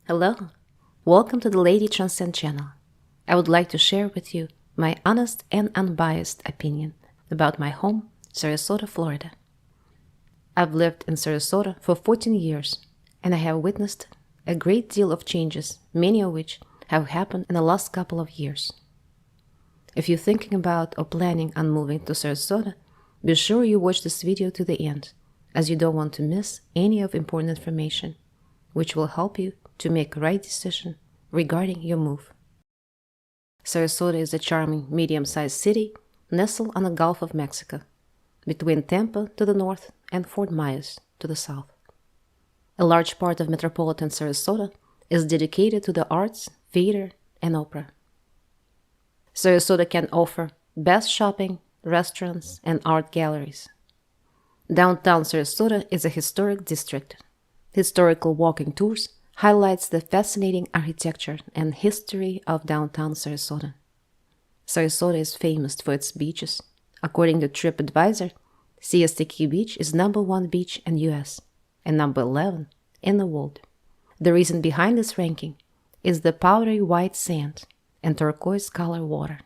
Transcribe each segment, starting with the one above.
Hello, welcome to the Lady Transcend channel. I would like to share with you my honest and unbiased opinion about my home, Sarasota, Florida. I've lived in Sarasota for 14 years and I have witnessed a great deal of changes, many of which have happened in the last couple of years. If you're thinking about or planning on moving to Sarasota, be sure you watch this video to the end, as you don't want to miss any of important information, which will help you to make a right decision regarding your move. Sarasota is a charming medium-sized city nestled on the Gulf of Mexico, between Tampa to the north and Fort Myers to the south. A large part of metropolitan Sarasota is dedicated to the arts, theater, and opera. Sarasota can offer best shopping, restaurants, and art galleries. Downtown Sarasota is a historic district. Historical walking tours highlights the fascinating architecture and history of downtown Sarasota. Sarasota is famous for its beaches. According to TripAdvisor, Siesta Key Beach is #1 beach in US and #11 in the world. The reason behind this ranking is the powdery white sand and turquoise color water.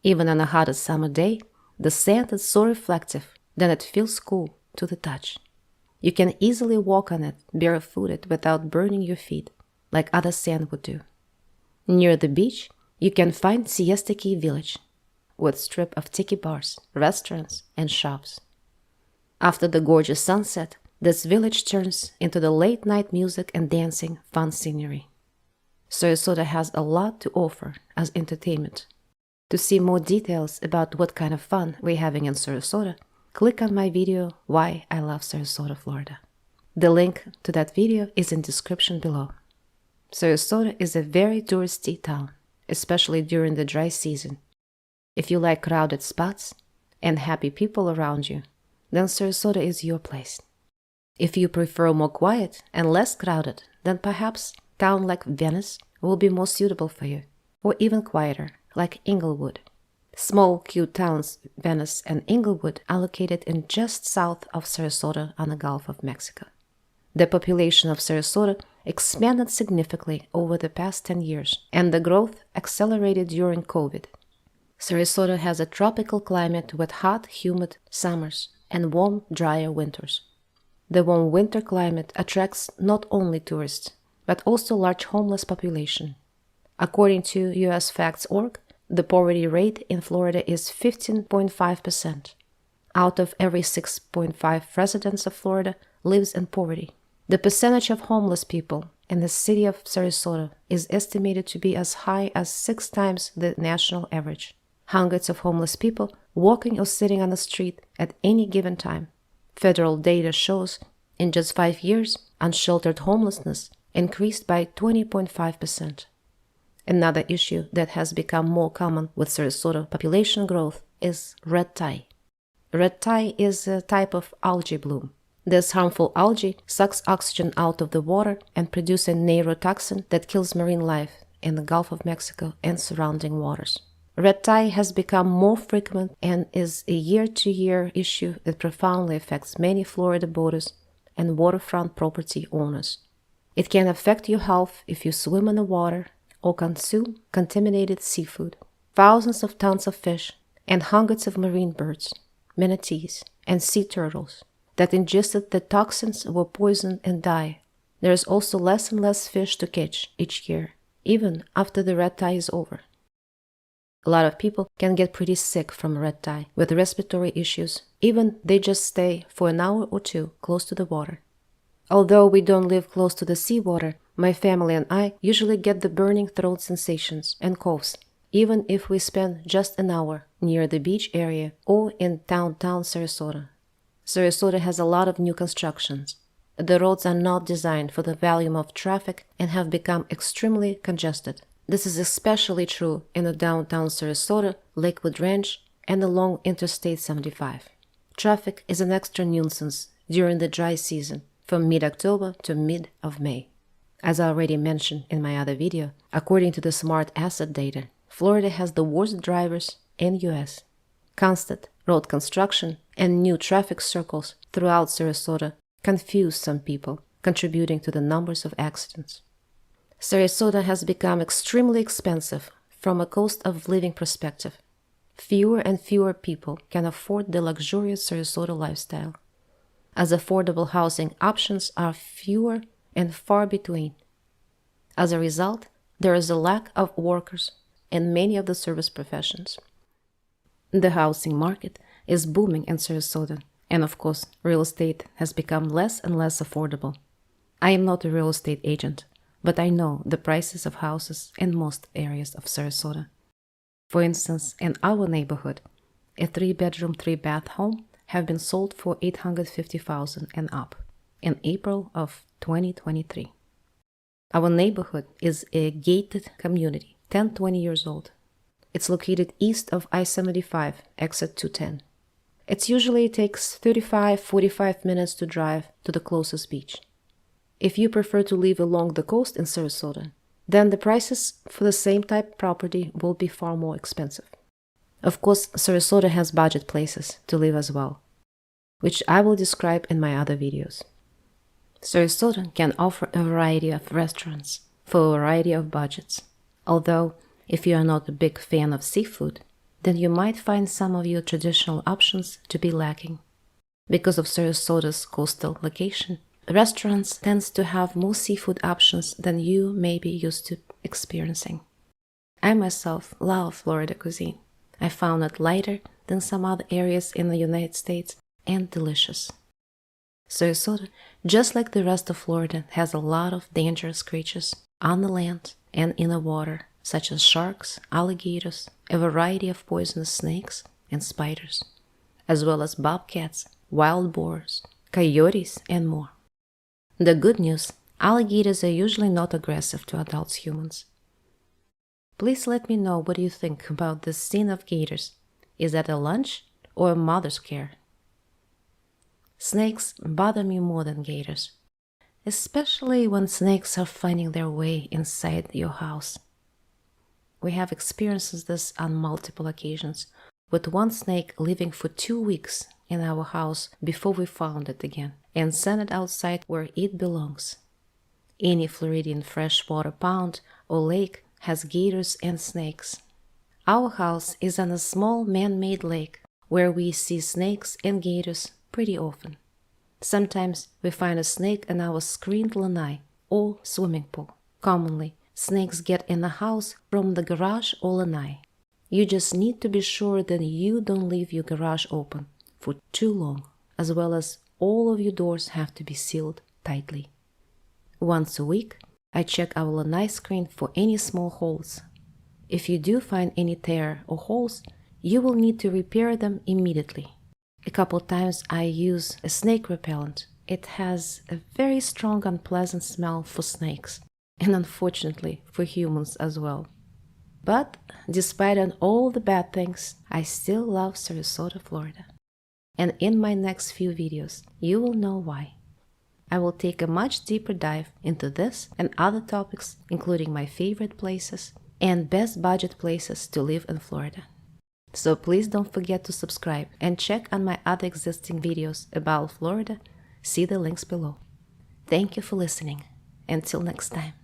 Even on the hottest summer day, the sand is so reflective that it feels cool to the touch. You can easily walk on it barefooted without burning your feet, like other sand would do. Near the beach, you can find Siesta Key Village, with a strip of tiki bars, restaurants, and shops. After the gorgeous sunset, this village turns into the late-night music and dancing fun scenery. Sarasota has a lot to offer as entertainment. To see more details about what kind of fun we're having in Sarasota, click on my video, Why I Love Sarasota, Florida. The link to that video is in the description below. Sarasota is a very touristy town, especially during the dry season. If you like crowded spots and happy people around you, then Sarasota is your place. If you prefer more quiet and less crowded, then perhaps a town like Venice will be more suitable for you, or even quieter, like Inglewood. Small, cute towns, Venice and Inglewood, are located in just south of Sarasota on the Gulf of Mexico. The population of Sarasota expanded significantly over the past 10 years, and the growth accelerated during COVID. Sarasota has a tropical climate with hot, humid summers and warm, drier winters. The warm winter climate attracts not only tourists, but also large homeless population. According to USFacts.org, the poverty rate in Florida is 15.5%. Out of every 6.5 residents of Florida lives in poverty. The percentage of homeless people in the city of Sarasota is estimated to be as high as 6 times the national average. Hundreds of homeless people walking or sitting on the street at any given time. Federal data shows in just 5 years, unsheltered homelessness increased by 20.5%. Another issue that has become more common with Sarasota population growth is red tide. Red tide is a type of algae bloom. This harmful algae sucks oxygen out of the water and produces a neurotoxin that kills marine life in the Gulf of Mexico and surrounding waters. Red tide has become more frequent and is a year-to-year issue that profoundly affects many Florida boaters and waterfront property owners. It can affect your health if you swim in the water or consume contaminated seafood. Thousands of tons of fish and hundreds of marine birds, manatees, and sea turtles that ingested the toxins were poisoned and die. There is also less and less fish to catch each year, even after the red tide is over. A lot of people can get pretty sick from red tide with respiratory issues, even they just stay for an hour or two close to the water. Although we don't live close to the seawater, my family and I usually get the burning throat sensations and coughs, even if we spend just an hour near the beach area or in downtown Sarasota. Sarasota has a lot of new constructions. The roads are not designed for the volume of traffic and have become extremely congested. This is especially true in the downtown Sarasota, Lakewood Ranch, and along Interstate 75. Traffic is an extra nuisance during the dry season, from mid-October to mid-May. As I already mentioned in my other video, according to the Smart Asset data, Florida has the worst drivers in US. Constant road construction and new traffic circles throughout Sarasota confuse some people, contributing to the numbers of accidents. Sarasota has become extremely expensive from a cost of living perspective. Fewer and fewer people can afford the luxurious Sarasota lifestyle, as affordable housing options are fewer and far between. As a result, there is a lack of workers in many of the service professions. The housing market is booming in Sarasota, and of course, real estate has become less and less affordable. I am not a real estate agent, but I know the prices of houses in most areas of Sarasota. For instance, in our neighborhood, a 3-bedroom, 3-bath home have been sold for $850,000 and up in April of 2023. Our neighborhood is a gated community, 10-20 years old. It's located east of I-75, exit 210. It usually takes 35-45 minutes to drive to the closest beach. If you prefer to live along the coast in Sarasota, then the prices for the same type property will be far more expensive. Of course, Sarasota has budget places to live as well, which I will describe in my other videos. Sarasota can offer a variety of restaurants for a variety of budgets, although if you are not a big fan of seafood, then you might find some of your traditional options to be lacking. Because of Sarasota's coastal location, restaurants tend to have more seafood options than you may be used to experiencing. I myself love Florida cuisine. I found it lighter than some other areas in the United States and delicious. Sarasota, just like the rest of Florida, has a lot of dangerous creatures on the land and in the water, such as sharks, alligators, a variety of poisonous snakes and spiders, as well as bobcats, wild boars, coyotes, and more. The good news, alligators are usually not aggressive to adult humans. Please let me know what you think about this scene of gators. Is that a lunch or a mother's care? Snakes bother me more than gators, especially when snakes are finding their way inside your house. We have experienced this on multiple occasions, with one snake living for 2 weeks in our house before we found it again and sent it outside where it belongs. Any Floridian freshwater pond or lake has gators and snakes. Our house is on a small man-made lake where we see snakes and gators pretty often. Sometimes we find a snake in our screened lanai or swimming pool. Commonly, snakes get in the house from the garage or lanai. You just need to be sure that you don't leave your garage open for too long, as well as all of your doors have to be sealed tightly. Once a week, I check our lanai screen for any small holes. If you do find any tear or holes, you will need to repair them immediately. A couple times I use a snake repellent. It has a very strong, unpleasant smell for snakes, and unfortunately for humans as well. But despite all the bad things, I still love Sarasota, Florida. And in my next few videos, you will know why. I will take a much deeper dive into this and other topics, including my favorite places and best budget places to live in Florida. So please don't forget to subscribe and check on my other existing videos about Florida. See the links below. Thank you for listening. Until next time.